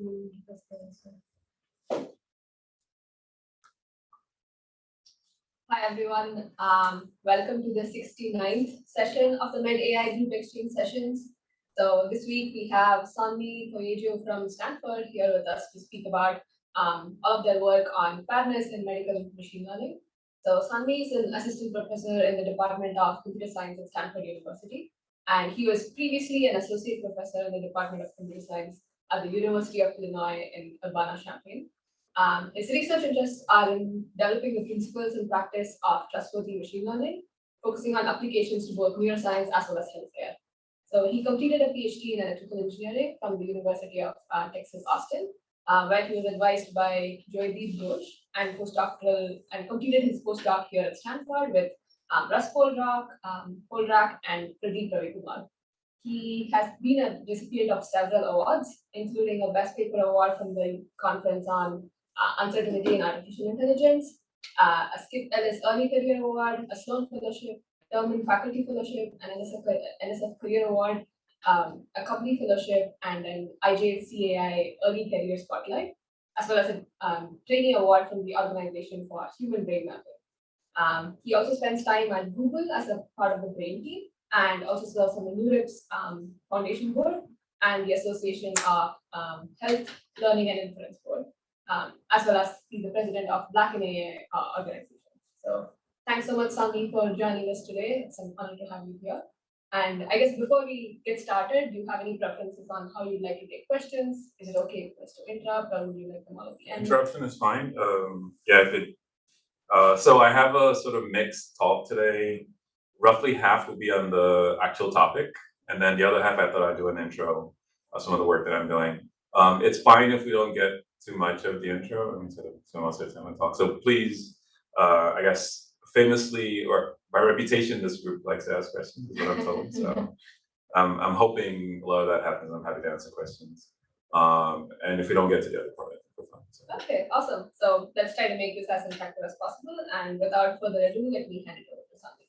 to discuss. Hi everyone, welcome to the 69th session of the MedAI Group Exchange sessions. So this week we have Sanmi Koyejo from Stanford here with us to speak about all of their work on fairness in medical machine learning. So Sanmi is an assistant professor in the Department of Computer Science at Stanford University, and he was previously an associate professor in the Department of Computer Science at the University of Illinois in Urbana-Champaign. His research interests are in developing the principles and practice of trustworthy machine learning, focusing on applications to both neuroscience as well as healthcare. So he completed a PhD in electrical engineering from the University of Texas, Austin, where he was advised by Joydeep Ghosh and completed his postdoc here at Stanford with Russ Polrak, and Pradeep Ravikumar. He has been a recipient of several awards, including a Best Paper Award from the Conference on Uncertainty in Artificial Intelligence, a Skip Ellis Early Career Award, a Sloan Fellowship, Terman Faculty Fellowship, an NSF Career Award, a Company Fellowship, and an IJCAI Early Career Spotlight, as well as a Trainee Award from the Organization for Human Brain Mapping. He also spends time at Google as a part of the Brain team, and also serves on the NeurIPS Foundation Board and the Association of Health, Learning and Inference Board, as well as he's the president of Black in AI organization. So thanks so much, Sanmi, for joining us today. It's an honor to have you here. And I guess before we get started, do you have any preferences on how you'd like to take questions? Is it okay for us to interrupt, or would you like them all at the end? Interruption is fine. So I have a sort of mixed talk today. Roughly half will be on the actual topic, and then the other half I thought I'd do an intro of some of the work that I'm doing. It's fine if we don't get too much of the intro instead of so much of the time I talk. So please, I guess famously or by reputation, this group likes to ask questions, is what I'm told. So I'm hoping a lot of that happens. I'm happy to answer questions. And if we don't get to the other part, I think we're fine. So. Okay, awesome. So let's try to make this as interactive as possible. And without further ado, let me hand it over to Sanmi.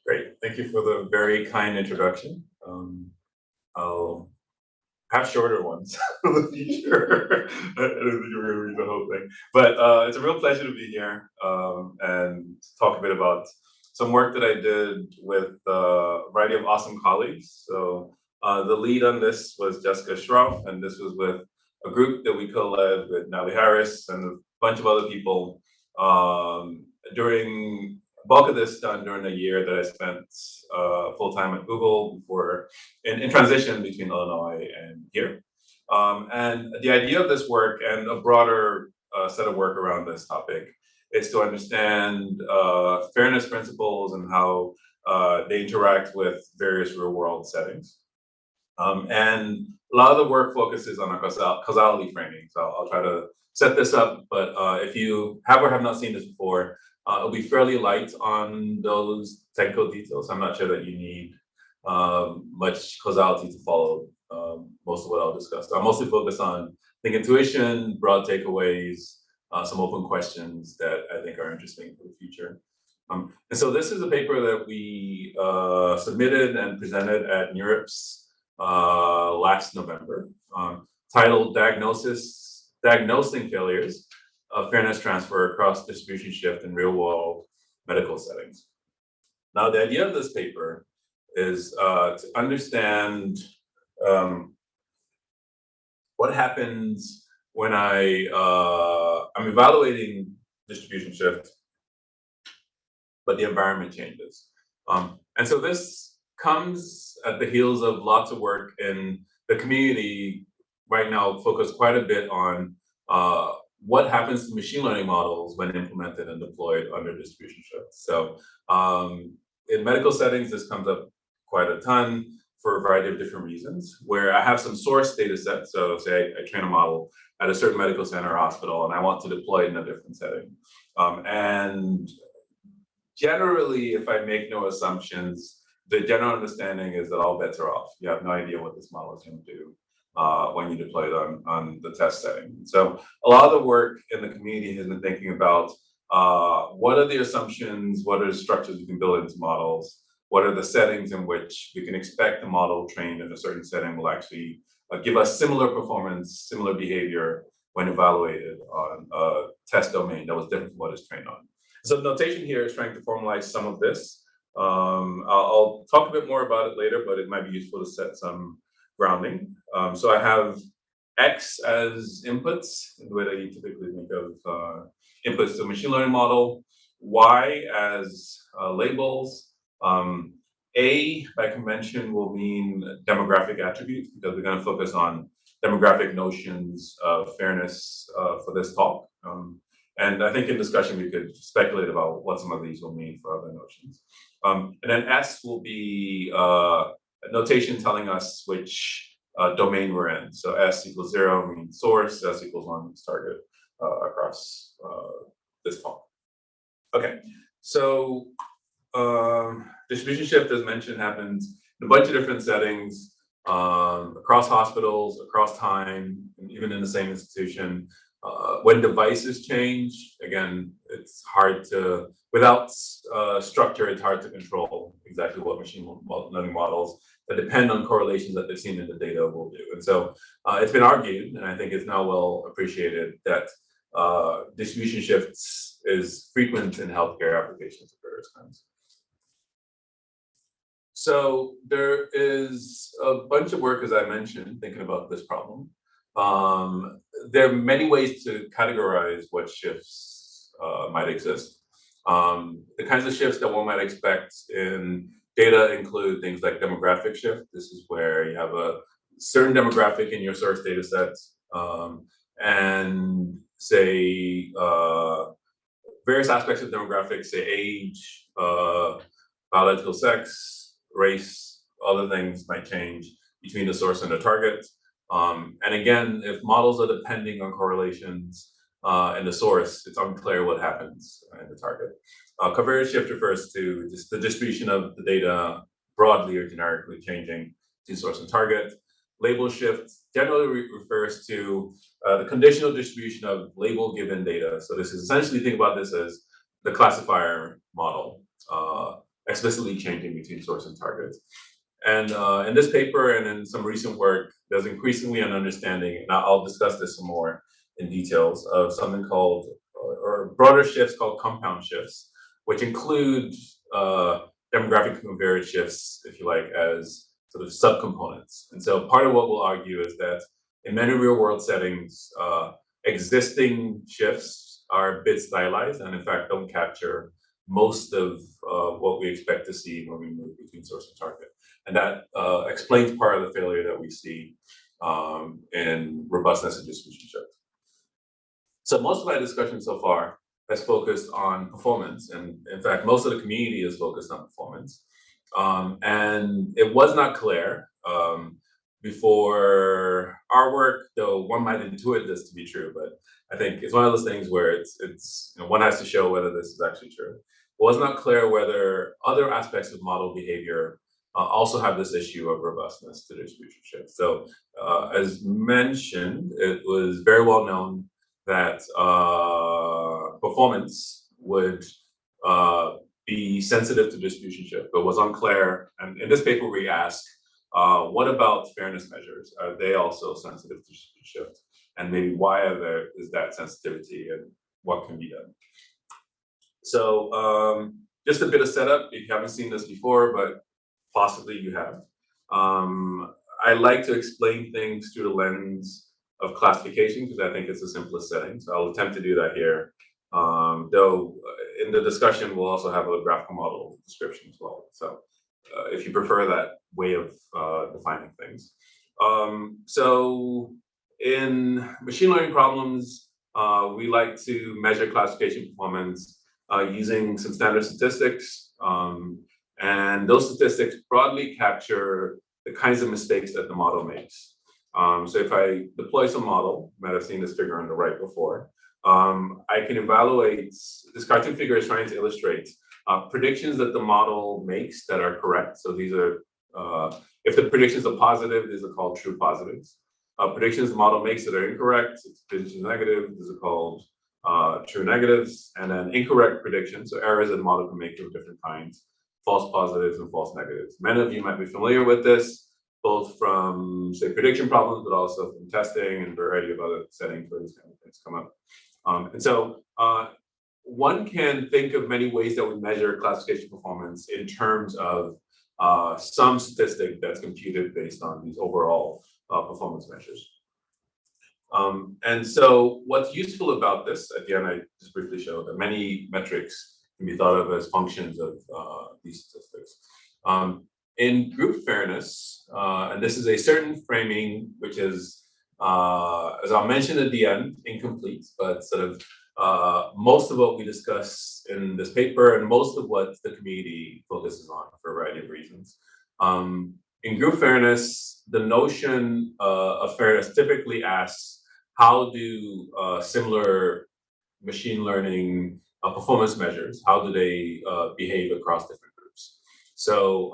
Great, thank you for the very kind introduction. I'll have shorter ones for the future. I don't think we're gonna read the whole thing, but it's a real pleasure to be here and talk a bit about some work that I did with a variety of awesome colleagues. So the lead on this was Jessica Schroff, and this was with a group that we co-led with Natalie Harris and a bunch of other people during bulk of this done during a year that I spent full-time at Google before in transition between Illinois and here. And the idea of this work and a broader set of work around this topic is to understand fairness principles and how they interact with various real-world settings. And a lot of the work focuses on a causality framing. So I'll try to set this up, but if you have or have not seen this before, it'll be fairly light on those technical details. I'm not sure that you need much causality to follow most of what I'll discuss. I'll mostly focus on the intuition, broad takeaways, some open questions that I think are interesting for the future. And so this is a paper that we submitted and presented at NeurIPS last November, titled Diagnosing Failures of Fairness Transfer Across Distribution Shift in Real-World Medical Settings. Now, the idea of this paper is to understand what happens when I'm evaluating distribution shift, but the environment changes. And so this comes at the heels of lots of work in the community right now, focused quite a bit on what happens to machine learning models when implemented and deployed under distribution shifts. So in medical settings, this comes up quite a ton for a variety of different reasons, where I have some source data set. So say I train a model at a certain medical center or hospital, and I want to deploy it in a different setting. And generally, if I make no assumptions, the general understanding is that all bets are off. You have no idea what this model is going to do when you deploy it on the test setting. So a lot of the work in the community has been thinking about what are the assumptions, what are the structures you can build into models what are the settings in which we can expect the model trained in a certain setting will actually give us similar performance, similar behavior when evaluated on a test domain that was different from what it's trained on. So the notation here is trying to formalize some of this. I'll talk a bit more about it later, but it might be useful to set some grounding. So I have X as inputs, in the way that you typically think of inputs to a machine learning model, Y as labels. A, by convention, will mean demographic attributes, because we're going to focus on demographic notions of fairness for this talk. And I think in discussion, we could speculate about what some of these will mean for other notions. And then S will be a notation telling us which domain we're in. So S equals 0 means source, S equals 1 means target across this talk. Okay, so distribution shift, as mentioned, happens in a bunch of different settings, across hospitals, across time, and even in the same institution. When devices change, again, it's hard to, without structure, it's hard to control exactly what machine learning models that depend on correlations that they've seen in the data will do. And so it's been argued, and I think it's now well appreciated, that distribution shifts is frequent in healthcare applications of various kinds. So there is a bunch of work, as I mentioned, thinking about this problem. There are many ways to categorize what shifts might exist. The kinds of shifts that one might expect in data include things like demographic shift. This is where you have a certain demographic in your source data set, and say various aspects of demographics, say age, biological sex, race, other things might change between the source and the target. And again, if models are depending on correlations in the source, it's unclear what happens in the target. Covariance shift refers to just the distribution of the data broadly or generically changing to source and target. Label shift generally refers to the conditional distribution of label given data. So this is essentially, think about this as the classifier model, explicitly changing between source and target. And in this paper and in some recent work, there's increasingly an understanding, and I'll discuss this some more in details, of something called, or broader shifts called compound shifts, which include demographic covariance shifts, if you like, as sort of subcomponents. And so part of what we'll argue is that in many real world settings, existing shifts are a bit stylized and in fact don't capture most of what we expect to see when we move between source and target. And that explains part of the failure that we see in robustness and distribution shift. So most of my discussion so far has focused on performance. And in fact, most of the community is focused on performance. And it was not clear before our work, though one might intuit this to be true, but I think it's one of those things where it's one has to show whether this is actually true. It was not clear whether other aspects of model behavior also have this issue of robustness to distribution shift. So as mentioned, it was very well known that performance would be sensitive to distribution shift, but was unclear. And in this paper, we ask, what about fairness measures? Are they also sensitive to distribution shift? And maybe why is that sensitivity and what can be done? So just a bit of setup, if you haven't seen this before, but possibly you have. I like to explain things through the lens of classification because I think it's the simplest setting. So I'll attempt to do that here. Though in the discussion, we'll also have a graphical model description as well. So if you prefer that way of defining things. So in machine learning problems, we like to measure classification performance using some standard statistics. And those statistics broadly capture the kinds of mistakes that the model makes. So if I deploy some model, you might have seen this figure on the right before, I can evaluate, this cartoon figure is trying to illustrate predictions that the model makes that are correct. So these are, if the predictions are positive, these are called true positives. Predictions the model makes that are incorrect, it's predictions negative, these are called true negatives. And then incorrect predictions, so errors that the model can make of different kinds, false positives and false negatives. Many of you might be familiar with this, both from, say, prediction problems, but also from testing and a variety of other settings where these kind of things come up. And so one can think of many ways that we measure classification performance in terms of some statistic that's computed based on these overall performance measures. And so what's useful about this, again, I just briefly showed that many metrics can be thought of as functions of these statistics. In group fairness, and this is a certain framing, which is, as I'll mention at the end, incomplete, but sort of most of what we discuss in this paper and most of what the community focuses on for a variety of reasons. In group fairness, the notion of fairness typically asks, how do similar machine learning performance measures, how do they behave across different groups? So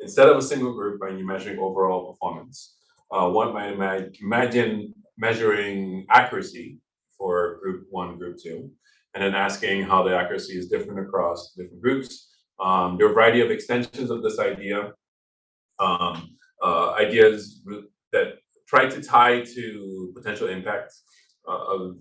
instead of a single group, when you're measuring overall performance, one might imagine measuring accuracy for group 1, group 2, and then asking how the accuracy is different across different groups. There are a variety of extensions of this idea, ideas that try to tie to potential impacts of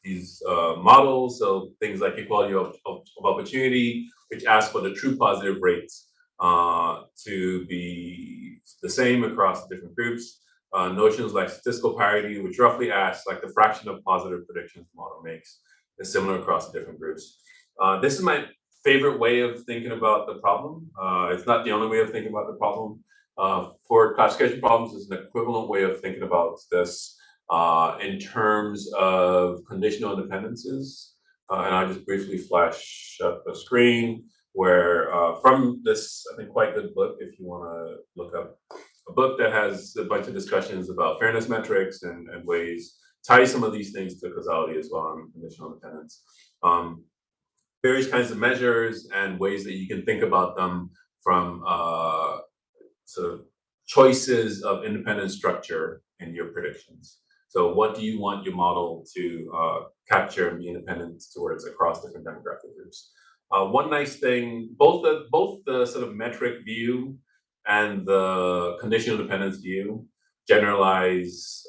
these models. So things like equality of opportunity, which ask for the true positive rates to be the same across different groups. Notions like statistical parity, which roughly asks like the fraction of positive predictions the model makes is similar across different groups. This is my favorite way of thinking about the problem. It's not the only way of thinking about the problem. For classification problems, is an equivalent way of thinking about this in terms of conditional dependencies. And I'll just briefly flash up a screen where from this, I think, quite good book, if you want to look up a book that has a bunch of discussions about fairness metrics and ways, tie some of these things to causality as well and conditional dependence. Various kinds of measures and ways that you can think about them from sort of choices of independent structure in your predictions. So what do you want your model to capture and be independent towards across different demographic groups? One nice thing, both the sort of metric view and the conditional dependence view generalize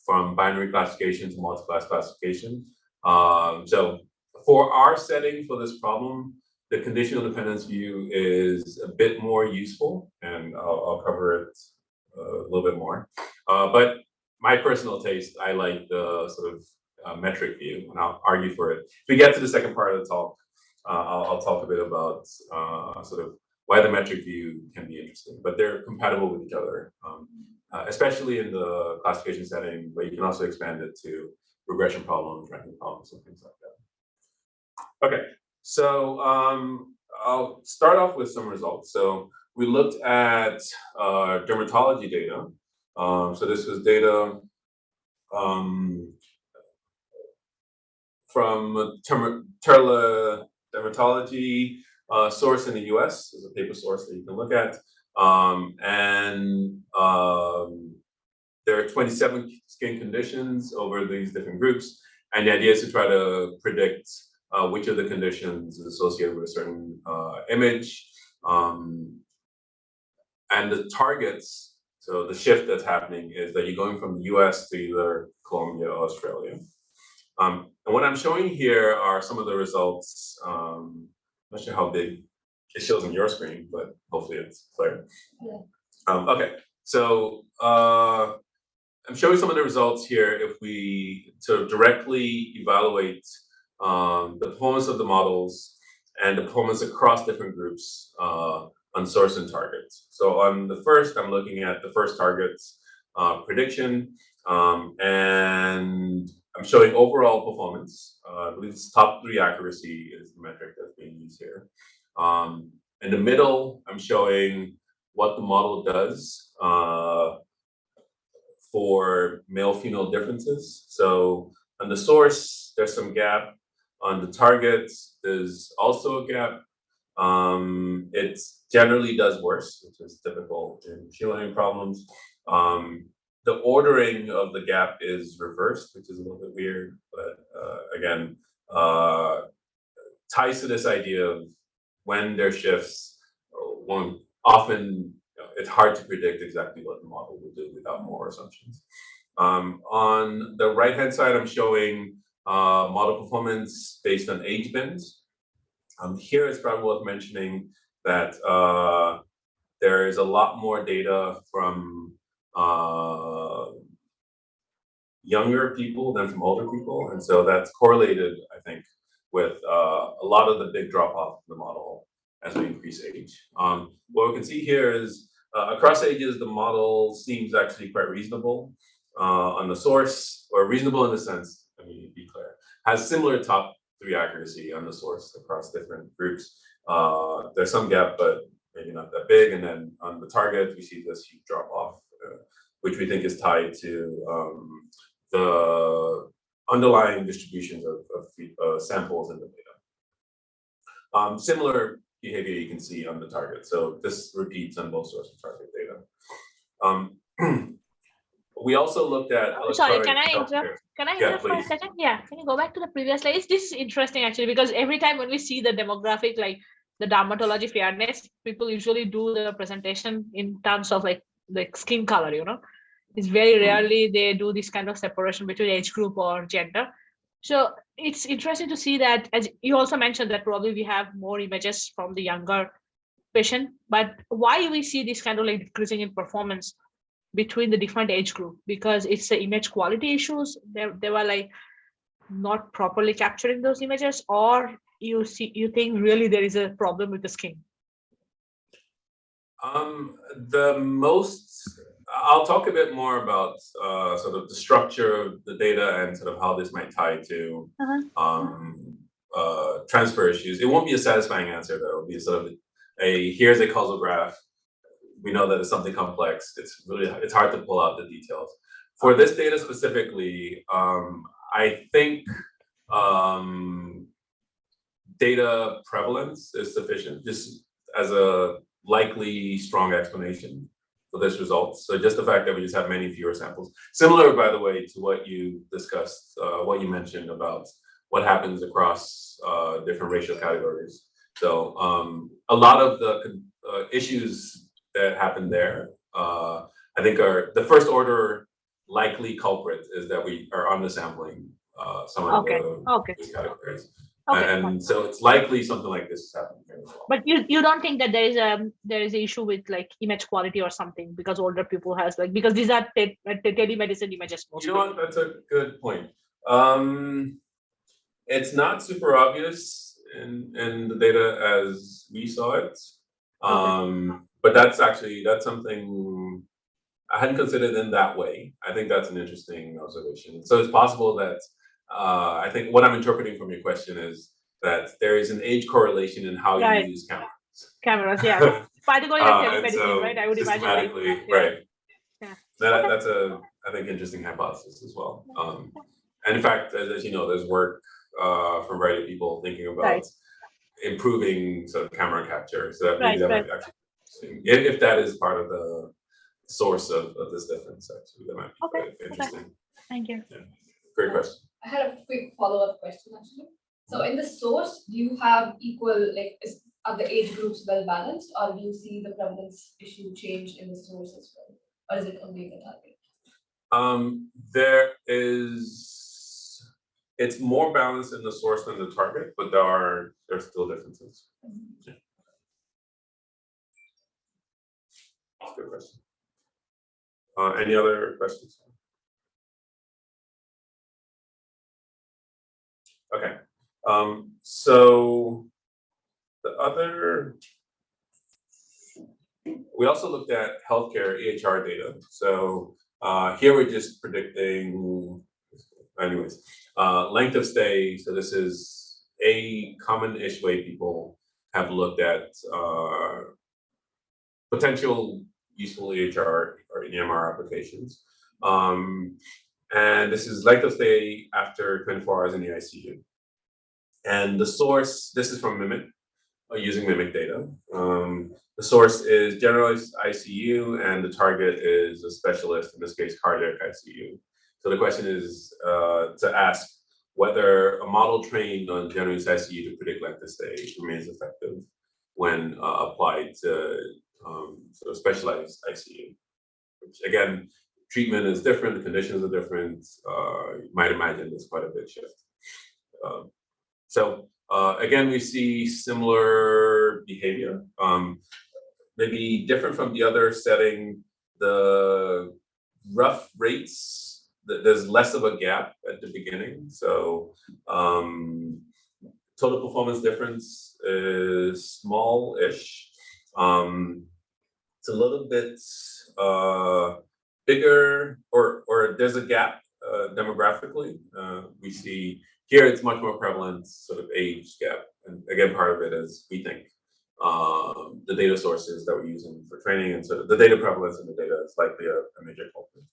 from binary classification to multi-class classification. So for our setting for this problem, the conditional dependence view is a bit more useful, and I'll cover it a little bit more. But my personal taste, I like the sort of metric view, and I'll argue for it. If we get to the second part of the talk, I'll talk a bit about sort of why the metric view can be interesting, but they're compatible with each other, especially in the classification setting, but you can also expand it to regression problems, ranking problems, and things like that. Okay, so I'll start off with some results. So we looked at dermatology data. So this was data from Terla Dermatology source in the US. There's a paper source that you can look at. There are 27 skin conditions over these different groups. And the idea is to try to predict which of the conditions is associated with a certain image. And the targets, so the shift that's happening is that you're going from the US to either Colombia or Australia. And what I'm showing here are some of the results. I'm not sure how big it shows on your screen, but hopefully it's clear. Yeah. Okay, so I'm showing some of the results here if we sort of directly evaluate the performance of the models and the performance across different groups on source and targets. So on the first, I'm looking at the first target's prediction, and I'm showing overall performance. I believe it's top 3 accuracy is the metric that's being used here. In the middle, I'm showing what the model does for male-female differences. So on the source, there's some gap. On the targets, there's also a gap. It generally does worse, which is typical in machine learning problems. The ordering of the gap is reversed, which is a little bit weird, but again, ties to this idea of when there's shifts, often it's hard to predict exactly what the model will do without more assumptions. On the right-hand side, I'm showing model performance based on age bins. Here it's probably worth mentioning that there is a lot more data from younger people than from older people, and so that's correlated, I think, with a lot of the big drop-off in the model as we increase age. What we can see here is across ages, the model seems actually quite reasonable on the source, or reasonable in the sense, let me be clear, has similar top 3 accuracy on the source across different groups. There's some gap, but maybe not that big. And then on the target, we see this huge drop off, which we think is tied to the underlying distributions of samples in the data. Similar behavior you can see on the target. So this repeats on both source and target data. We also looked at sorry, can I interrupt? Can I interrupt for a second? Yeah, can you go back to the previous slide? This is interesting actually, because every time when we see the demographic, like the dermatology fairness, people usually do the presentation in terms of like skin color, you know. It's very rarely they do this kind of separation between age group or gender. So it's interesting to see that, as you also mentioned, that probably we have more images from the younger patient, but why we see this kind of like decreasing in performance between the different age group? Because it's the image quality issues. They were like not properly capturing those images, or you think really there is a problem with the skin? I'll talk a bit more about sort of the structure of the data and sort of how this might tie to transfer issues. It won't be a satisfying answer though. It'll be sort of here's a causal graph. We know that it's something complex. It's hard to pull out the details. For this data specifically, I think data prevalence is sufficient, just as a likely strong explanation for this result. So just the fact that we just have many fewer samples. Similar, by the way, to what you discussed, what you mentioned about what happens across different racial categories. So a lot of the issues that happen there, I think are the first order likely culprit is that we are undersampling some of these categories. And so it's likely something like this is happening here as well. But you don't think that there is an issue with like image quality or something because older people has like, because these are telemedicine images mostly. You know what, that's a good point. It's not super obvious in the data as we saw it. But that's something I hadn't considered in that way. I think that's an interesting observation. So it's possible that I think what I'm interpreting from your question is that there is an age correlation in how you use cameras. Cameras, yeah. Particularly in telemedicine, so right? I would imagine. Right. Yeah. That's a, I think, interesting hypothesis as well. And in fact, as you know, there's work from a variety of people thinking about improving sort of camera capture. So that maybe that might be actually interesting. If that is part of the source of this difference, actually, that might be quite interesting. Thank you. Yeah. Great question. I had a quick follow-up question actually. So in the source, do you have equal, like, are the age groups well balanced, or do you see the prevalence issue change in the source as well, or is it only in the target? It's more balanced in the source than the target, but there's still differences. Yeah. That's a good question. Any other questions? Okay. So we also looked at healthcare EHR data. So here we're just predicting, anyways, length of stay. So this is a common-ish way people have looked at potential useful EHR or EMR applications. And this is length of stay after 24 hours in the ICU. And the source, this is from Mimic, using Mimic data. The source is generalized ICU, and the target is a specialist, in this case, cardiac ICU. So the question is to ask, whether a model trained on generous ICU to predict length of stay remains effective when applied to sort of specialized ICU. Which again, treatment is different, the conditions are different. You might imagine there's quite a big shift. Again, we see similar behavior. Maybe different from the other setting, the rough rates, there's less of a gap at the beginning. So total performance difference is small-ish. It's a little bit bigger, or there's a gap demographically. We see here it's much more prevalent, sort of age gap. And again, part of it is, we think, the data sources that we're using for training, and sort of the data prevalence in the data is likely a major culprit.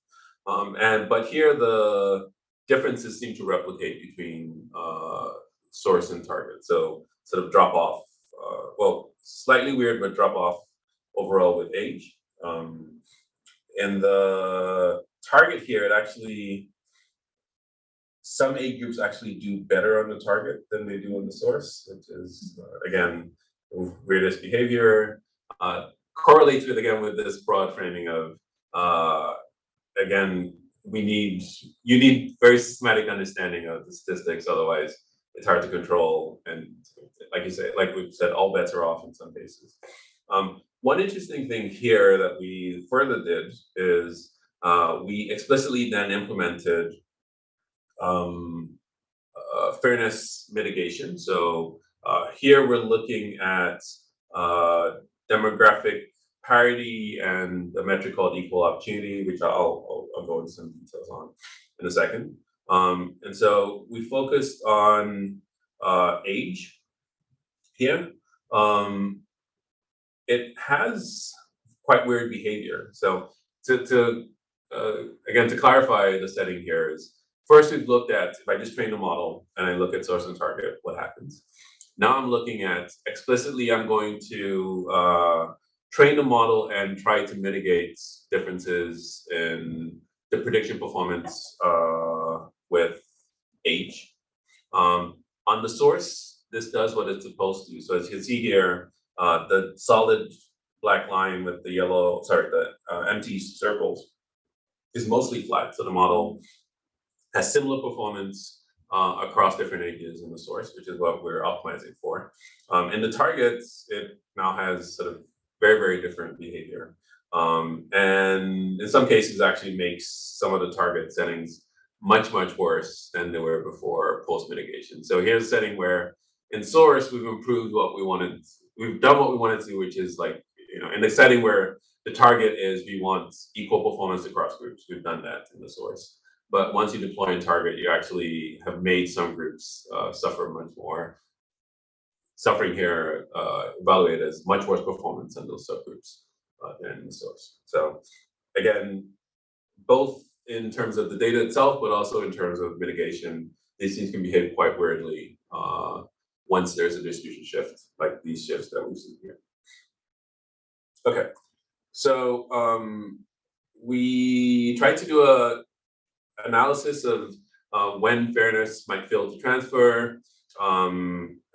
But here the differences seem to replicate between source and target. So sort of drop off, well, slightly weird, but drop off overall with age. In the target here, it actually, some age groups actually do better on the target than they do on the source, which is, again, weirdest behavior. Correlates with this broad framing of, again, you need very systematic understanding of the statistics, otherwise it's hard to control. And like you say, like we've said, all bets are off in some cases. One interesting thing here that we further did is we explicitly then implemented fairness mitigation. So here we're looking at demographic parity and a metric called equal opportunity, which I'll go into some details on in a second. And so we focused on age here. It has quite weird behavior. So again, to clarify the setting here is, first we've looked at, if I just train a model and I look at source and target, what happens? Now I'm looking at, explicitly, I'm going to train the model and try to mitigate differences in the prediction performance with age. On the source, this does what it's supposed to. So as you can see here, the solid black line with the yellow, the empty circles is mostly flat. So the model has similar performance across different ages in the source, which is what we're optimizing for. In the targets, it now has sort of very, very different behavior. And in some cases actually makes some of the target settings much, much worse than they were before post-mitigation. So here's a setting where in source, we've improved what we wanted. We've done what we wanted to, which is like, in the setting where the target is we want equal performance across groups, we've done that in the source. But once you deploy in target, you actually have made some groups suffer much more. Suffering here evaluated as much worse performance in those subgroups than in the source. So again, both in terms of the data itself, but also in terms of mitigation, these things can behave quite weirdly once there's a distribution shift, like these shifts that we see here. Okay, so we tried to do a analysis of when fairness might fail to transfer,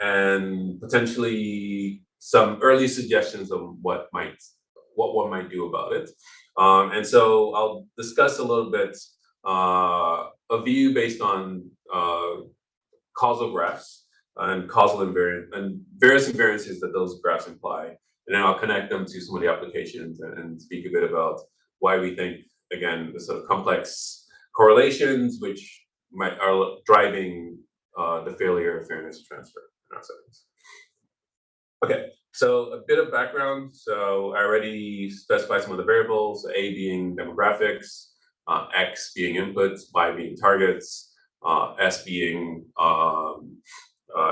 and potentially some early suggestions of what one might do about it. And so I'll discuss a little bit a view based on causal graphs and causal invariant and various invariances that those graphs imply. And then I'll connect them to some of the applications and speak a bit about why we think, again, the sort of complex correlations which are driving the failure of fairness transfer in our settings. Okay, so a bit of background. So I already specified some of the variables, A being demographics, X being inputs, Y being targets, S being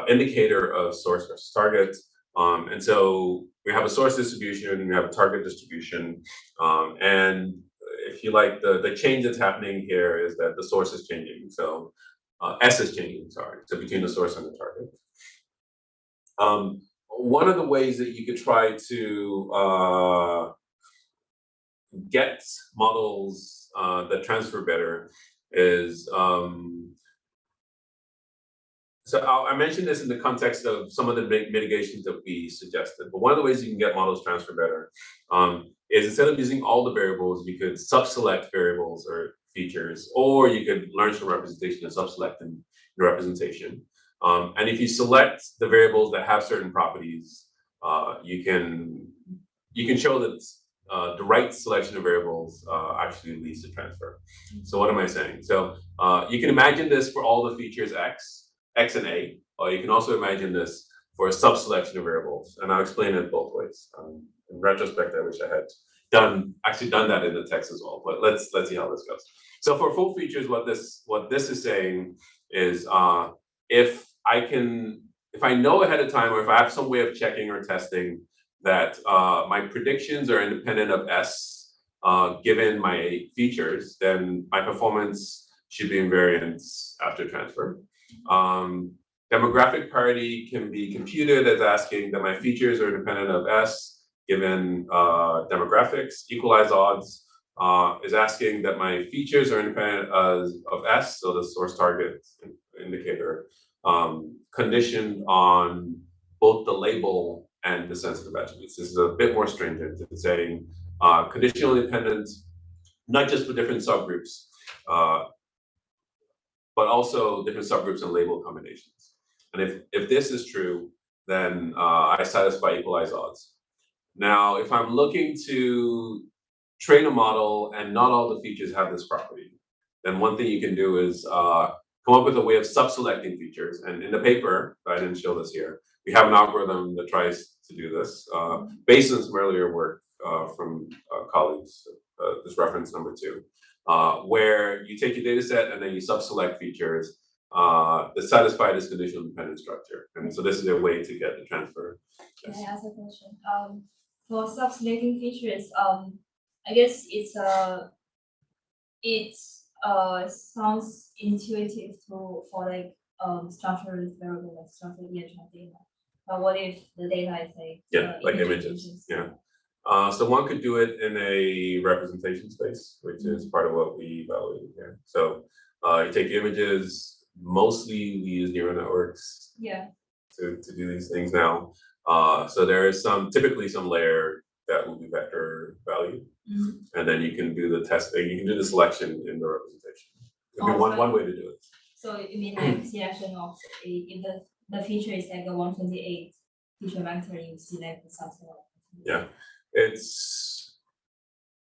indicator of source versus target. And so we have a source distribution, we have a target distribution, and if you like, the change that's happening here is that the source is changing. So S is changing, sorry, so between the source and the target. One of the ways that you could try to get models that transfer better is So I mentioned this in the context of some of the mitigations that we suggested, but one of the ways you can get models transfer better is instead of using all the variables, you could subselect variables or features, or you could learn from representation and subselect in your representation. And if you select the variables that have certain properties, you can show that the right selection of variables actually leads to transfer. So what am I saying? So you can imagine this for all the features X and A, or you can also imagine this for a subselection of variables, and I'll explain it both ways. In retrospect, I wish I had done that in the text as well, but let's see how this goes. So for full features, what this is saying is if I know ahead of time, or if I have some way of checking or testing that my predictions are independent of S given my features, then my performance should be invariant after transfer. Demographic parity can be computed as asking that my features are independent of S given demographics. Equalize odds is asking that my features are independent of S, so the source target indicator, conditioned on both the label and the sensitive attributes. This is a bit more stringent. It's saying conditional independence, not just for different subgroups, but also different subgroups and label combinations. And if this is true, then I satisfy equalize odds. Now, if I'm looking to train a model and not all the features have this property, then one thing you can do is come up with a way of subselecting features. And in the paper, I didn't show this here, we have an algorithm that tries to do this based on some earlier work from colleagues, this reference number 2. Where you take your data set and then you subselect features that satisfy this conditional dependent structure. And so this is a way to get the transfer. Yes. Can I ask a question? For subselecting features, I guess it sounds intuitive for like structured variable, like structured EHR data. But what if the data is like images? Yeah. So one could do it in a representation space, which is part of what we evaluated here. So you take images, mostly we use neural networks to do these things now. So there is typically some layer that will be vector value. And then you can do the testing, you can do the selection in the representation. It'd be one way to do it. So you mean like selection of if the feature is like a 128 feature vector, you select something like that. Yeah.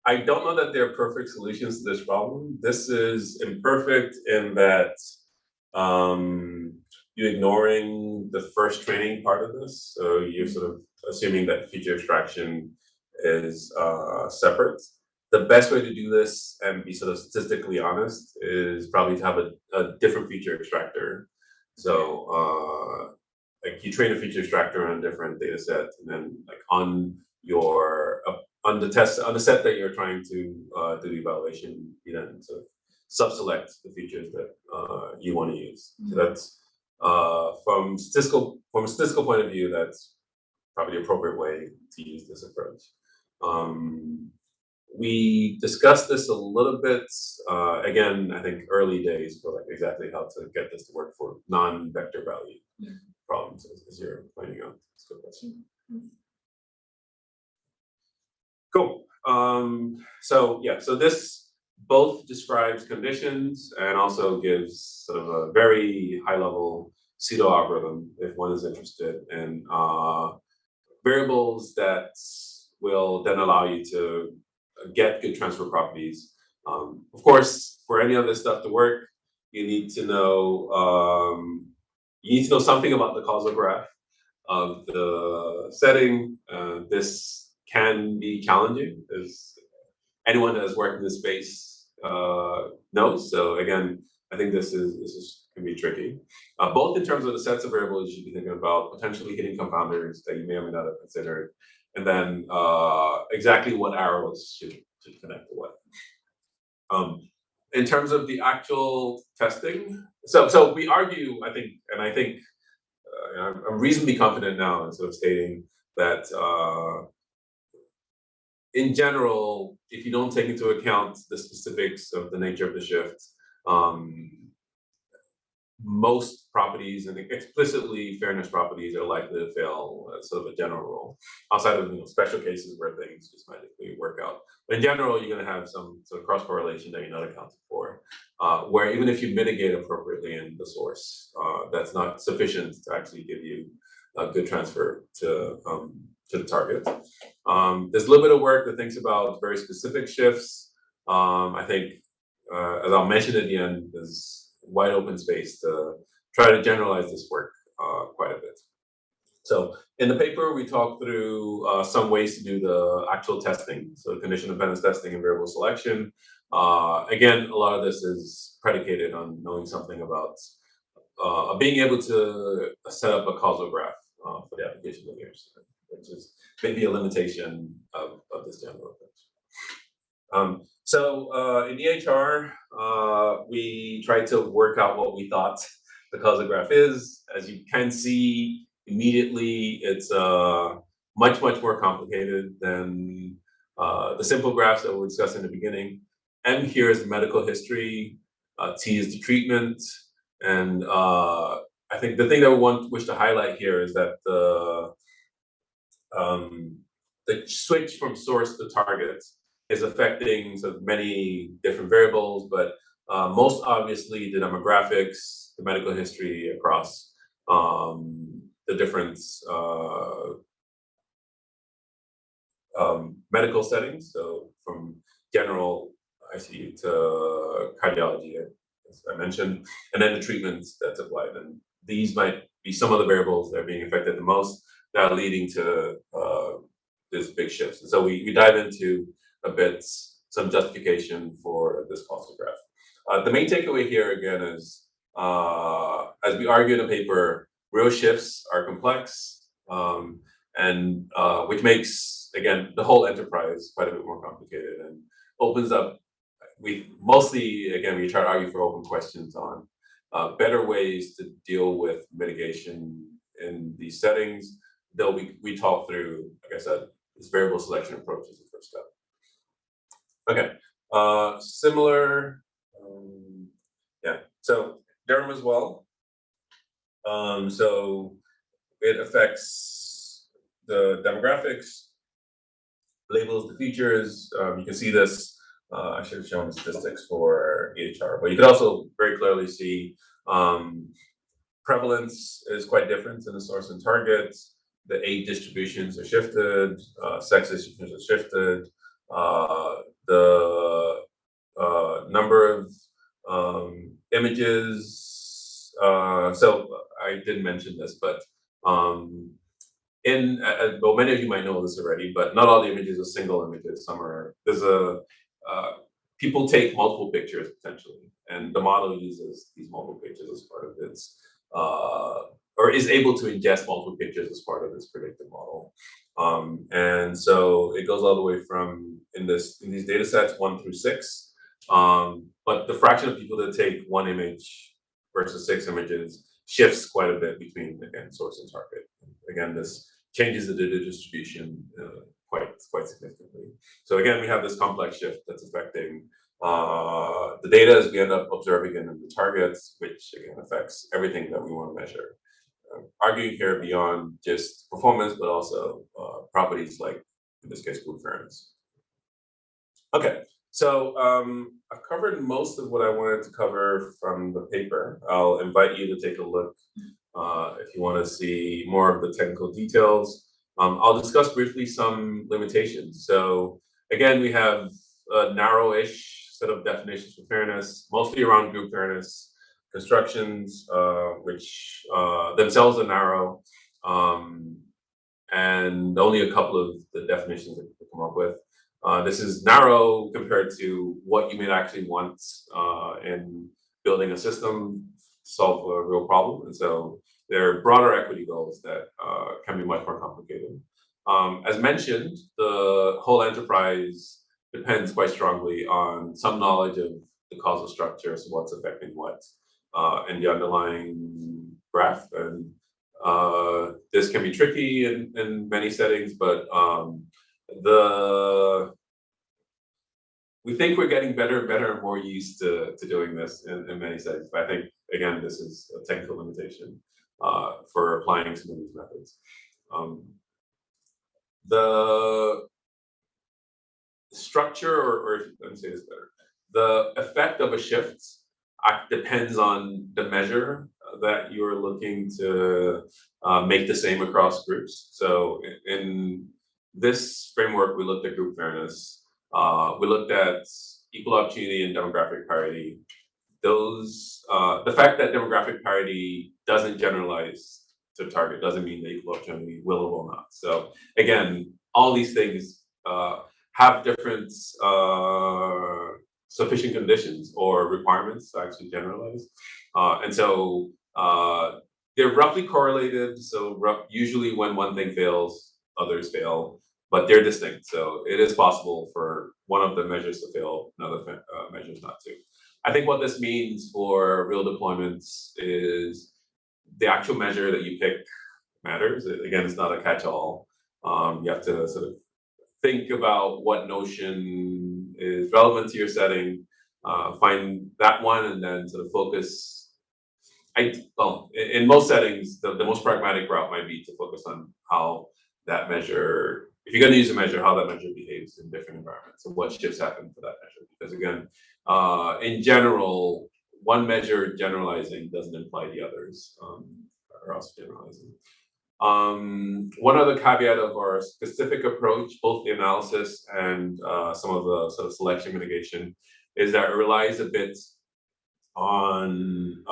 I don't know that there are perfect solutions to this problem. This is imperfect in that you're ignoring the first training part of this. So you're sort of assuming that feature extraction is separate. The best way to do this and be sort of statistically honest is probably to have a different feature extractor. So like you train a feature extractor on a different data set, and then like on the set that you're trying to do the evaluation, you then sort of subselect the features that you want to use. So that's from a statistical point of view, that's probably the appropriate way to use this approach. We discussed this a little bit, again, I think early days for like exactly how to get this to work for non-vector value problems, as you're pointing out. That's a good question. Cool. So this both describes conditions and also gives sort of a very high-level pseudo algorithm if one is interested in variables that will then allow you to get good transfer properties. Of course, for any of this stuff to work, you need to know something about the causal graph of the setting. This can be challenging, as anyone that has worked in this space knows. So again, I think this can be tricky, both in terms of the sets of variables you should be thinking about, potentially hitting confounders that you may or may not have considered, and then exactly what arrows should connect to what. In terms of the actual testing, so we argue, I think I'm reasonably confident now in sort of stating that in general, if you don't take into account the specifics of the nature of the shift, most properties and explicitly fairness properties are likely to fail as sort of a general rule, outside of special cases where things just magically work out. But in general, you're going to have some sort of cross correlation that you're not accounting for, where even if you mitigate appropriately in the source, that's not sufficient to actually give you a good transfer to the target. There's a little bit of work that thinks about very specific shifts. I think, as I'll mention at the end, there's wide open space to try to generalize this work quite a bit. So in the paper, we talk through some ways to do the actual testing, so condition dependence testing and variable selection. Again, a lot of this is predicated on knowing something about being able to set up a causal graph for the application of layers, which is maybe a limitation of this general approach. So in EHR, we tried to work out what we thought the causal graph is. As you can see immediately, it's much more complicated than the simple graphs that we discussed in the beginning. M here is the medical history, T is the treatment, and I think the thing that we wish to highlight here is that the switch from source to target is affecting sort of many different variables, but most obviously the demographics, the medical history across the different medical settings. So from general ICU to cardiology, as I mentioned, and then the treatments that's applied. And these might be some of the variables that are being affected the most that are leading to this big shifts. And so we dive into a bit some justification for this causal graph. The main takeaway here again is, as we argue in the paper, real shifts are complex, and which makes, again, the whole enterprise quite a bit more complicated and opens up. We try to argue for open questions on better ways to deal with mitigation in these settings. Though we talk through, like I said, this variable selection approach is the first step. Okay, similar, so derm as well. So it affects the demographics, labels the features. You can see this. I should have shown the statistics for EHR, but you can also very clearly see prevalence is quite different in the source and target. The age distributions are shifted, sex distributions are shifted. The number of images. So I didn't mention this, but well, many of you might know this already, but not all the images are single images. Some are. People take multiple pictures potentially, and the model uses these multiple pictures as part of its, or is able to ingest multiple pictures as part of its predictive model. And so it goes all the way from in these data sets 1 through 6. But the fraction of people that take 1 image versus 6 images shifts quite a bit between, again, source and target. Again, this changes the data distribution quite significantly. So again, we have this complex shift that's affecting the data as we end up observing it in the targets, which again affects everything that we want to measure. Arguing here beyond just performance, but also properties like, in this case, group fairness. Okay, so I've covered most of what I wanted to cover from the paper. I'll invite you to take a look if you want to see more of the technical details. I'll discuss briefly some limitations. So again, we have a narrow-ish set of definitions for fairness, mostly around group fairness, constructions, which themselves are narrow, and only a couple of the definitions that we come up with. This is narrow compared to what you may actually want in building a system to solve a real problem. And so there are broader equity goals that can be much more complicated. As mentioned, the whole enterprise depends quite strongly on some knowledge of the causal structure, so what's affecting what in the underlying graph. And this can be tricky in many settings, but we think we're getting better and more used to doing this in many settings. But I think, again, this is a technical limitation for applying some of these methods. The structure, or let me say this better, the effect of a shift depends on the measure that you're looking to make the same across groups. So in this framework, we looked at group fairness. We looked at equal opportunity and demographic parity. Those, the fact that demographic parity doesn't generalize to target doesn't mean that equal opportunity will or will not. So again, all these things have different sufficient conditions or requirements to actually generalize. And so they're roughly correlated. So usually when one thing fails, others fail, but they're distinct. So it is possible for one of the measures to fail, another measures not to. I think what this means for real deployments is the actual measure that you pick matters. Again, it's not a catch-all. You have to sort of think about what notion is relevant to your setting, find that one, and then sort of focus. Well, in most settings, the most pragmatic route might be to focus on how that measure, if you're going to use a measure, how that measure behaves in different environments and what shifts happen for that measure. Because again, in general, one measure generalizing doesn't imply the others are also generalizing. One other caveat of our specific approach, both the analysis and some of the sort of selection mitigation, is that it relies a bit on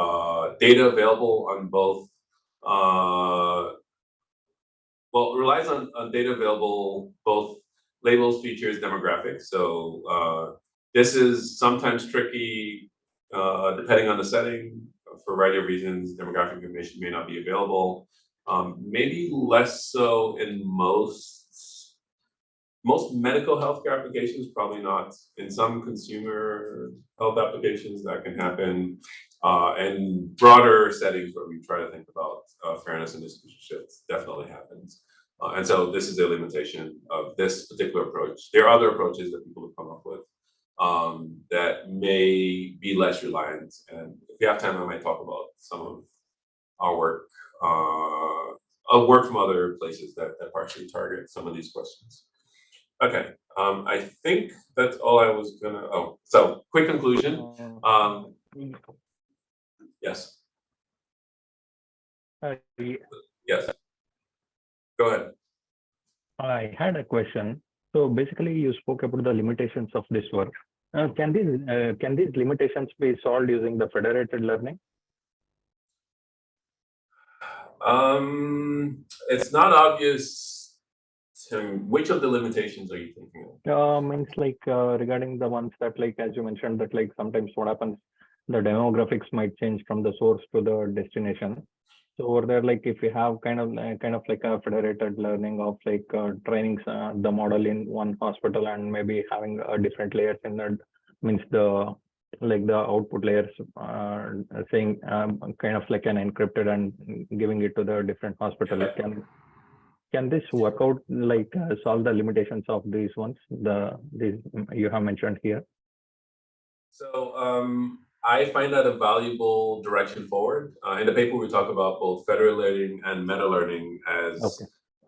data available on both, well, it relies on data available, both labels, features, demographics. So this is sometimes tricky depending on the setting. For a variety of reasons, demographic information may not be available. Maybe less so in most medical healthcare applications, probably not. In some consumer health applications, that can happen. And broader settings where we try to think about fairness and distribution shifts definitely happens. And so this is a limitation of this particular approach. There are other approaches that people have come up with that may be less reliant. And if we have time, I might talk about some of our work, work from other places that partially target some of these questions. Okay, I think that's all I was gonna, so quick conclusion. Yes. Yes. Go ahead. I had a question. So basically, you spoke about the limitations of this work. Can these limitations be solved using the federated learning? It's not obvious to which of the limitations are you thinking of? Means like regarding the ones that, like, as you mentioned, that like sometimes what happens, the demographics might change from the source to the destination. So over there, like if you have kind of like a federated learning of like training the model in one hospital and maybe having different layers in that, means the like the output layers saying kind of like an encrypted and giving it to the different hospital. Can this work out, like solve the limitations of these ones, these you have mentioned here? So I find that a valuable direction forward. In the paper, we talk about both federated learning and meta learning as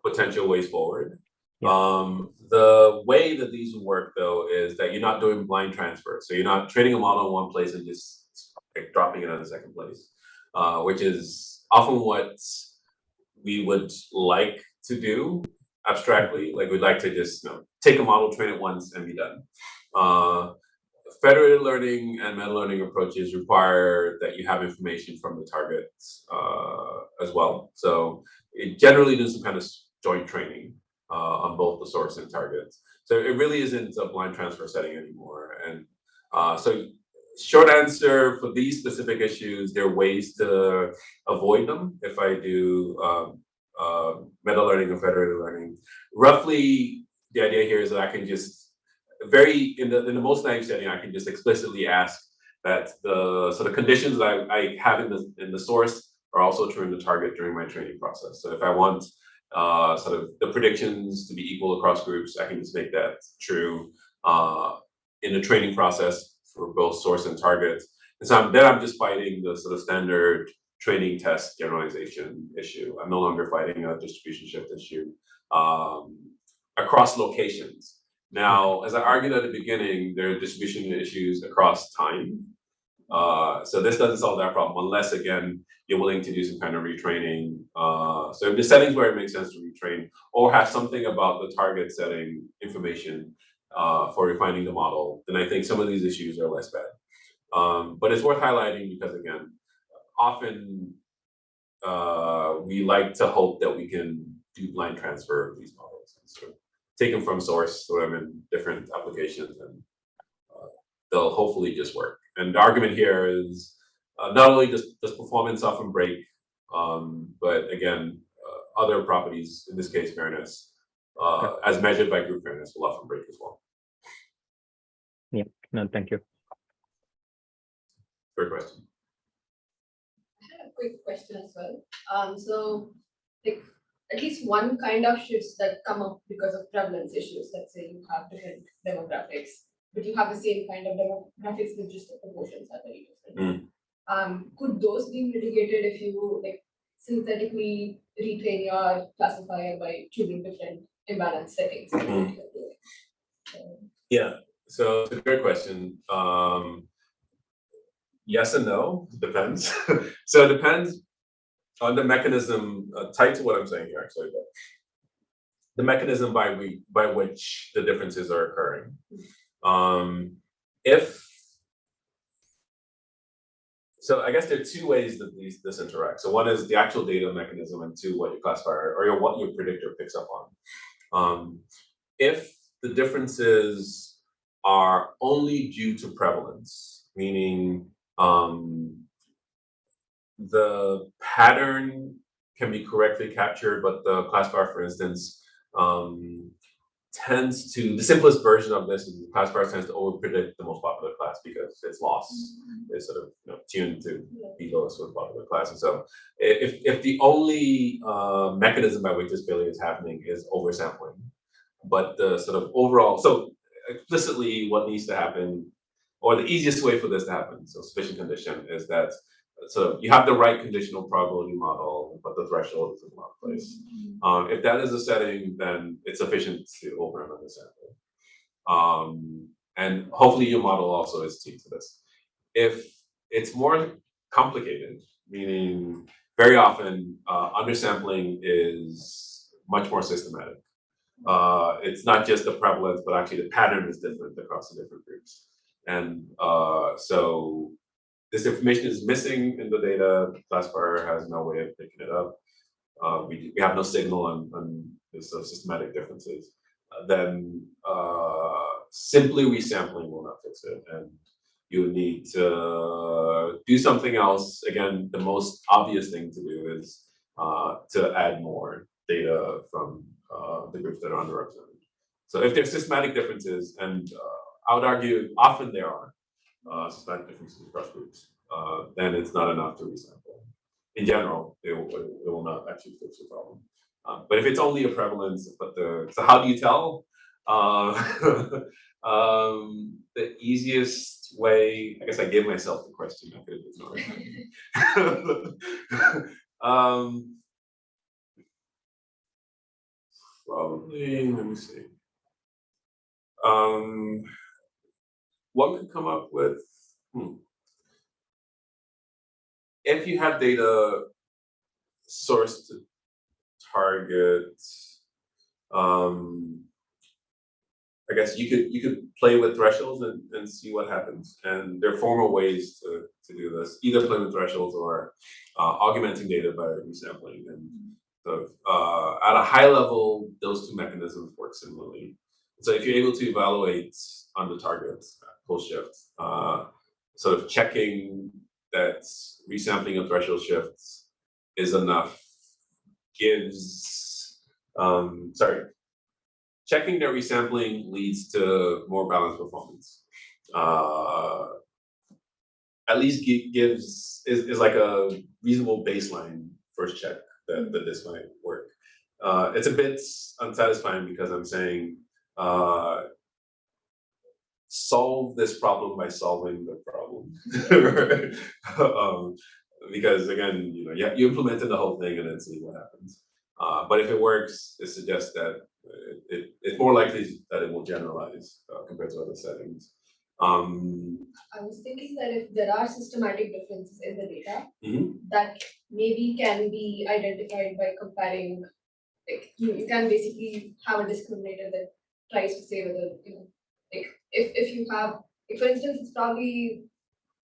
potential ways forward. Yeah. The way that these work, though, is that you're not doing blind transfer. So you're not training a model in one place and just like, dropping it on the second place, which is often what we would like to do abstractly. Like we'd like to just take a model, train it once, and be done. Federated learning and meta learning approaches require that you have information from the target as well. So it generally does some kind of joint training on both the source and targets. So it really isn't a blind transfer setting anymore. And so short answer for these specific issues, there are ways to avoid them if I do meta learning or federated learning. Roughly, the idea here is that I can just in the most naive setting, I can just explicitly ask that the sort of conditions that I have in the source are also true in the target during my training process. So if I want sort of the predictions to be equal across groups, I can just make that true. in the training process for both source and target. And so then I'm just fighting the sort of standard training test generalization issue. I'm no longer fighting a distribution shift issue across locations. Now, as I argued at the beginning, there are distribution issues across time. So this doesn't solve that problem unless, again, you're willing to do some kind of retraining. So if the settings where it makes sense to retrain, or have something about the target setting information for refining the model, then I think some of these issues are less bad. But it's worth highlighting because, again, often we like to hope that we can do blind transfer of these models. So take them from source, throw them in different applications, and they'll hopefully just work. And the argument here is not only does performance often break, but again, other properties, in this case, fairness, as measured by group fairness, will often break as well. Yeah, no, thank you. Great question. I had a quick question as well. So, like, at least one kind of shifts that come up because of prevalence issues. Let's say you have different demographics, but you have the same kind of demographics, with just the proportions are very different. Could those be mitigated if you like synthetically retrain your classifier by choosing different imbalance settings? Yeah, so it's a great question. Yes and no, depends. So it depends on the mechanism, tied to what I'm saying here, actually, but the mechanism by which the differences are occurring. So I guess there are two ways that this interacts. So one is the actual data mechanism, and two, what your classifier or what your predictor picks up on. If the differences are only due to prevalence, meaning the pattern can be correctly captured, but the classifier, for instance, tends to, the simplest version of this is the classifier tends to overpredict the most popular class because its loss is sort of tuned to be lowest with popular class. And so if the only mechanism by which this failure is happening is oversampling, but the sort of overall, so explicitly what needs to happen, or the easiest way for this to happen, so sufficient condition, is that so you have the right conditional probability model, but the threshold is in the wrong place. If that is the setting, then it's sufficient to over and undersample. And hopefully your model also is tuned to this. If it's more complicated, meaning very often undersampling is much more systematic. It's not just the prevalence, but actually the pattern is different across the different groups. And so this information is missing in the data. The classifier has no way of picking it up. We have no signal on this systematic differences. Then simply resampling will not fix it, and you would need to do something else. Again, the most obvious thing to do is to add more data from the groups that are underrepresented. So if there's systematic differences, and I would argue often there are systematic differences across groups, then it's not enough to resample. In general, it will not actually fix the problem. But if it's only a prevalence, so how do you tell? The easiest way, I guess I gave myself the question, I could ignore it. Probably, let me see. One could come up with, if you have data sourced to target, I guess you could play with thresholds and see what happens. And there are formal ways to do this, either play with thresholds or augmenting data by resampling. And so at a high level, those two mechanisms work similarly. So if you're able to evaluate on the target post shift, sort of checking that resampling of threshold shifts is enough gives, checking that resampling leads to more balanced performance. At least is like a reasonable baseline first check that this might work. It's a bit unsatisfying because I'm saying solve this problem by solving the problem. Because again, you implemented the whole thing and then see what happens. But if it works, it suggests that it's more likely that it will generalize compared to other settings. I was thinking that if there are systematic differences in the data, that maybe can be identified by comparing, like you can basically have a discriminator that tries to say whether, like if you have, for instance, it's probably,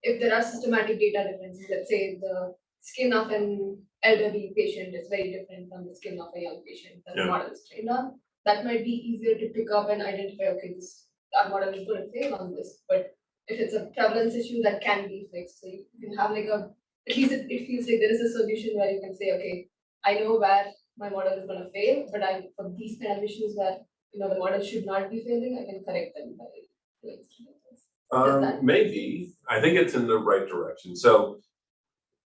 if there are systematic data differences, let's say the skin of an elderly patient is very different from the skin of a young patient that the model is trained on, that might be easier to pick up and identify, okay, our model is going to fail on this. But if it's a prevalence issue, that can be fixed. So you can have like at least it feels like there is a solution where you can say, okay, I know where my model is going to fail, but for these kind of issues where the model should not be failing, I can correct them by doing this. Maybe. I think it's in the right direction. So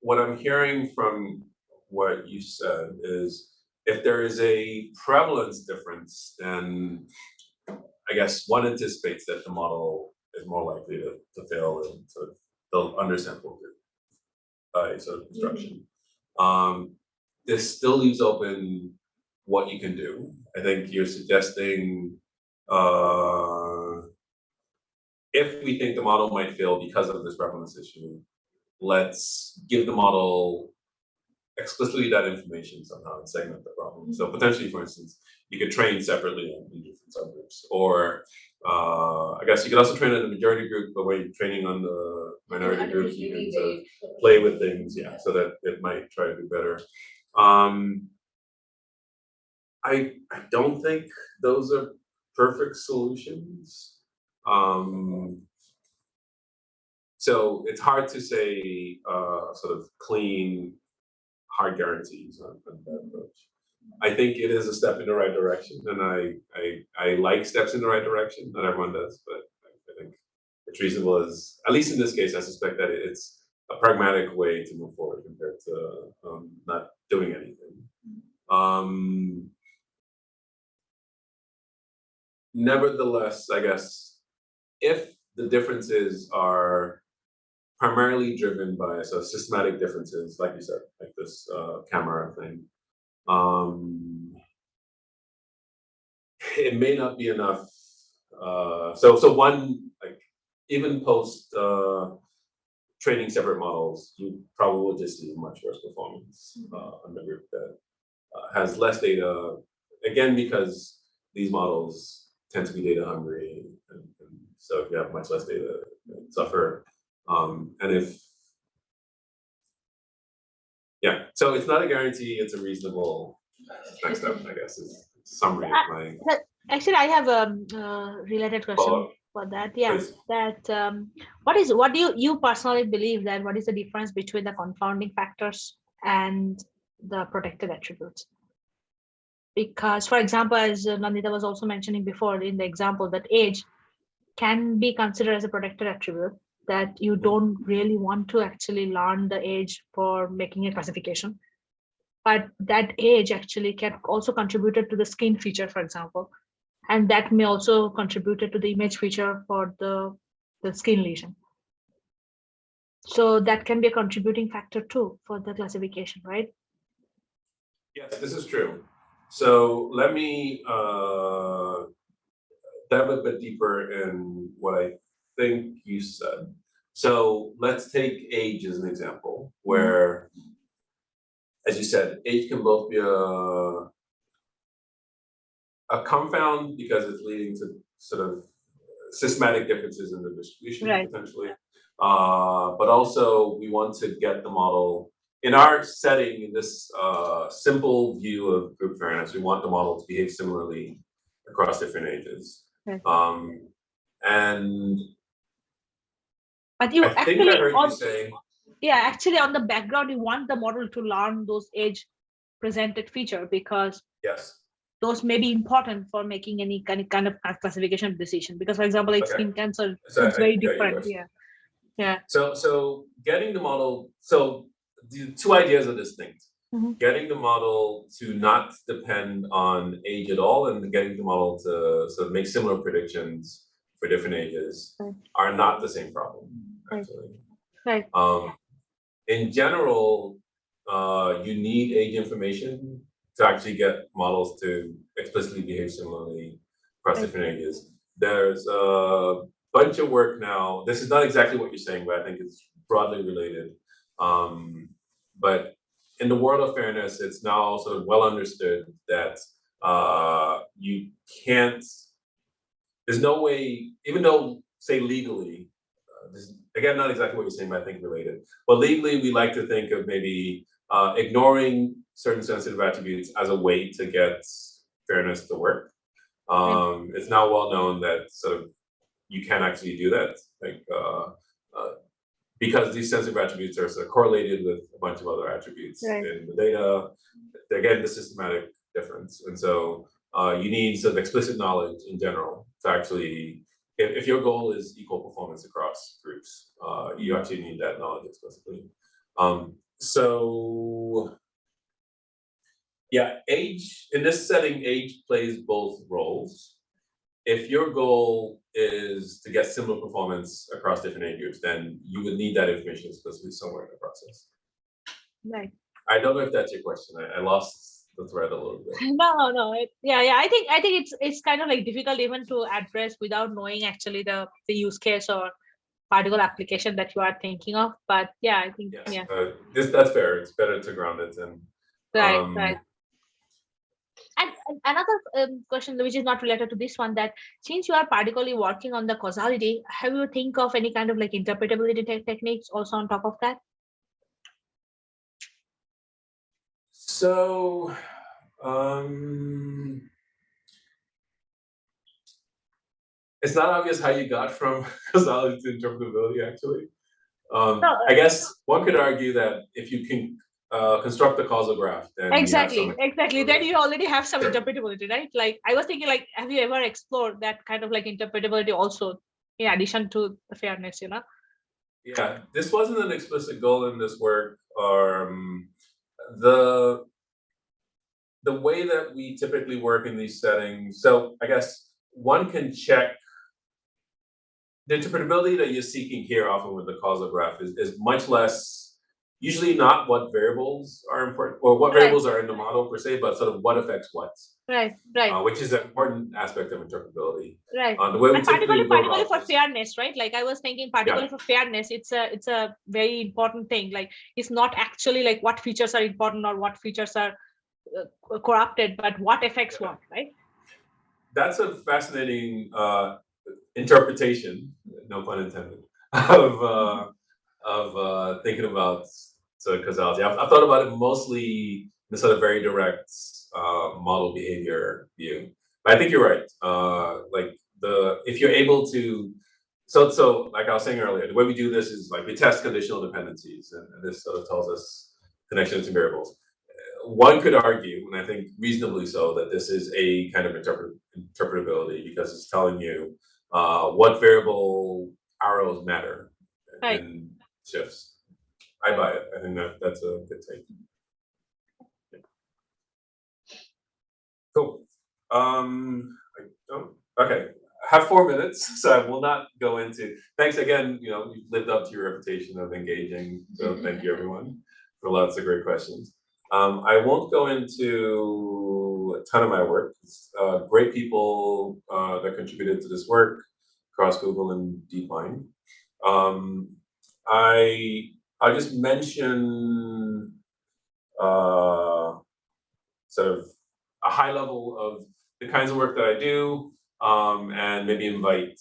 what I'm hearing from what you said is, if there is a prevalence difference, then I guess one anticipates that the model is more likely to fail and sort of they'll undersample it by sort of construction. This still leaves open what you can do. I think you're suggesting if we think the model might fail because of this prevalence issue, let's give the model explicitly that information somehow and segment the problem. So potentially, for instance, you could train separately in different subgroups, or I guess you could also train on the majority group, but when you're training on the minority group, you can sort of play with things, so that it might try to do better. I don't think those are perfect solutions. So it's hard to say sort of clean, hard guarantees on that approach. I think it is a step in the right direction, and I like steps in the right direction. Not everyone does, but I think it's reasonable. As at least in this case, I suspect that it's a pragmatic way to move forward compared to not doing anything. Nevertheless, I guess if the differences are primarily driven by systematic differences, like you said, like this camera thing, it may not be enough. So one, like even post training separate models, you probably will just see much worse performance on the group that has less data. Again, because these models tend to be data hungry, and so if you have much less data, you suffer. And so it's not a guarantee, it's a reasonable next step, I guess, is a summary of my. Actually, I have a related question for that. Please. That what do you personally believe that what is the difference between the confounding factors and the protected attributes? Because, for example, as Nandita was also mentioning before in the example, that age can be considered as a protected attribute, that you don't really want to actually learn the age for making a classification. But that age actually can also contribute to the skin feature, for example. And that may also contribute to the image feature for the skin lesion. So that can be a contributing factor too for the classification, right? Yes, this is true. So let me dive a bit deeper in what I think you said. So let's take age as an example, where, as you said, age can both be a confound because it's leading to sort of systematic differences in the distribution, potentially. But also we want to get the model, in our setting, in this simple view of group fairness, we want the model to behave similarly across different ages. And but you I think I heard you say, actually on the background, you want the model to learn those age presented feature, because those may be important for making any kind of classification decision. Because, for example, like skin cancer, it's very different. So getting the model, so the two ideas are distinct. Getting the model to not depend on age at all, and getting the model to sort of make similar predictions for different ages are not the same problem, actually. Right. In general, you need age information to actually get models to explicitly behave similarly across different ages. There's a bunch of work now. This is not exactly what you're saying, but I think it's broadly related. But in the world of fairness, it's now sort of well understood that you can't, there's no way, even though, say legally, this is, again, not exactly what you're saying, but I think related. But legally, we like to think of maybe ignoring certain sensitive attributes as a way to get fairness to work. It's now well known that sort of you can actually do that, like because these sensitive attributes are sort of correlated with a bunch of other attributes in the data. Again, the systematic difference, and so you need sort of explicit knowledge in general to actually, if your goal is equal performance across groups, you actually need that knowledge explicitly. So yeah, age, in this setting, age plays both roles. If your goal is to get similar performance across different age groups, then you would need that information explicitly somewhere in the process. Right. I don't know if that's your question. I lost the thread a little bit. No. I think it's kind of like difficult even to address without knowing actually the use case or particular application that you are thinking of. But yeah, I think that's fair. It's better to ground it in. Right. And another question which is not related to this one, that since you are particularly working on the causality, have you think of any kind of like interpretability techniques also on top of that? So it's not obvious how you got from causality to interpretability, actually. I guess one could argue that if you can construct the causal graph, then exactly. Then you already have some interpretability, right? Like I was thinking, like, have you ever explored that kind of like interpretability also in addition to the fairness, you know? Yeah, this wasn't an explicit goal in this work. The way that we typically work in these settings, so I guess one can check the interpretability that you're seeking here often with the causal graph is much less, usually not what variables are important or what variables are in the model per se, but sort of what affects what. Right. Which is an important aspect of interpretability. Right. The way we particularly for fairness, right? Like I was thinking particularly for fairness, it's a very important thing. Like it's not actually like what features are important or what features are corrupted, but what affects what, right? That's a fascinating interpretation, no pun intended, of thinking about sort of causality. I've thought about it mostly in a sort of very direct model behavior view. But I think you're right. Like if you're able to, so like I was saying earlier, the way we do this is like we test conditional dependencies, and this sort of tells us connections to variables. One could argue, and I think reasonably so, that this is a kind of interpretability because it's telling you what variable arrows matter in shifts. I buy it. I think that's a good take. Cool. Okay. I have 4 minutes, so I will not go into. Thanks again. You've lived up to your reputation of engaging. So thank you, everyone, for lots of great questions. I won't go into a ton of my work. It's great people that contributed to this work across Google and DeepMind. I'll just mention sort of a high level of the kinds of work that I do, and maybe invite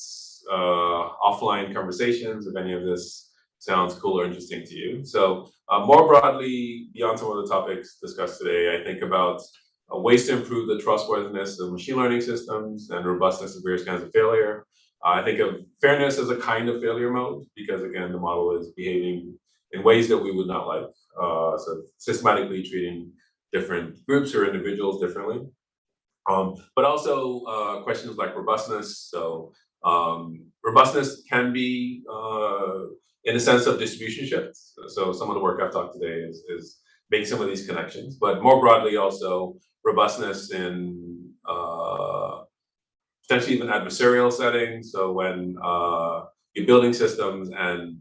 offline conversations if any of this sounds cool or interesting to you. So more broadly, beyond some of the topics discussed today, I think about ways to improve the trustworthiness of machine learning systems and robustness of various kinds of failure. I think of fairness as a kind of failure mode because, again, the model is behaving in ways that we would not like. So systematically treating different groups or individuals differently. But also questions like robustness. So robustness can be in a sense of distribution shifts. So some of the work I've talked today is making some of these connections, but more broadly also robustness in potentially even adversarial settings. So when you're building systems and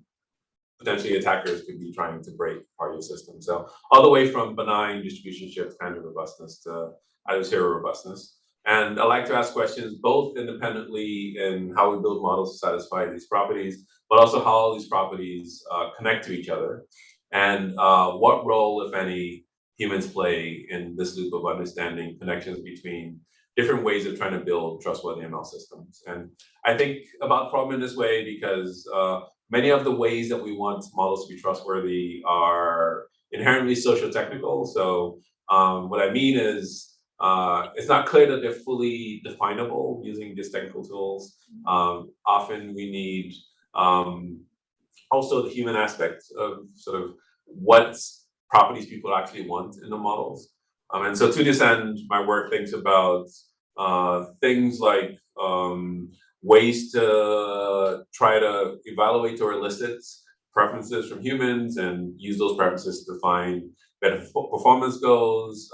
potentially attackers could be trying to break part of your system. So all the way from benign distribution shift kind of robustness to adversarial robustness. And I like to ask questions both independently in how we build models to satisfy these properties, but also how all these properties connect to each other, and what role, if any, humans play in this loop of understanding connections between different ways of trying to build trustworthy ML systems. And I think about the problem in this way because many of the ways that we want models to be trustworthy are inherently socio-technical. So what I mean is, it's not clear that they're fully definable using these technical tools. Often we need also the human aspect of sort of what properties people actually want in the models. And so to this end, my work thinks about things like ways to try to evaluate or elicit preferences from humans and use those preferences to define better performance goals,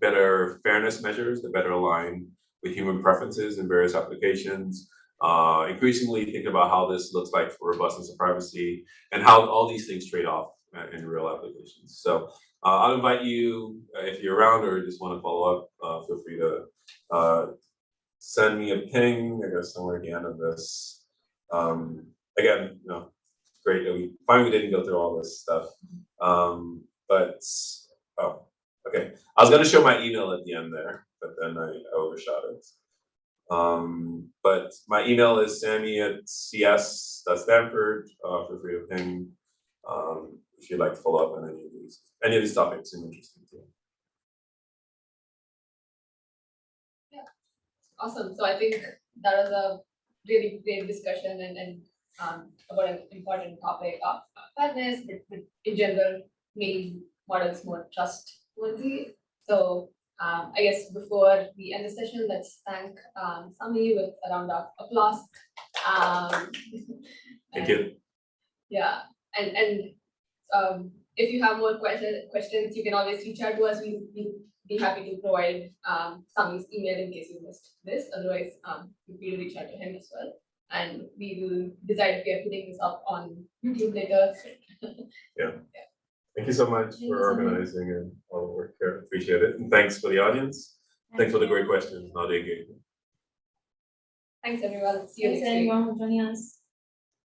better fairness measures that better align with human preferences in various applications. Increasingly think about how this looks like for robustness and privacy and how all these things trade off in real applications. So I'll invite you, if you're around or just want to follow up, feel free to send me a ping, I guess somewhere at the end of this. Again, great that we didn't go through all this stuff. Okay. I was going to show my email at the end there, but then I overshot it. But my email is sammy@cs.stanford. Feel free to ping if you'd like to follow up on any of these topics seem interesting to you. Yeah, awesome. So I think that was a really great discussion and about an important topic of fairness, but in general, making models more trustworthy. So I guess before we end the session, let's thank Sanmi with a round of applause. Thank you. Yeah, and if you have more questions, you can always reach out to us. We'd be happy to provide Sanmi's email in case you missed this. Otherwise, feel free to reach out to him as well. And we will decide if we are putting this up on YouTube later. Yeah. Thank you so much for organizing and all the work here. Appreciate it. And thanks for the audience. Thanks for the great questions and all the engagement. Thanks, everyone. See you next week. Thanks, everyone, for joining us.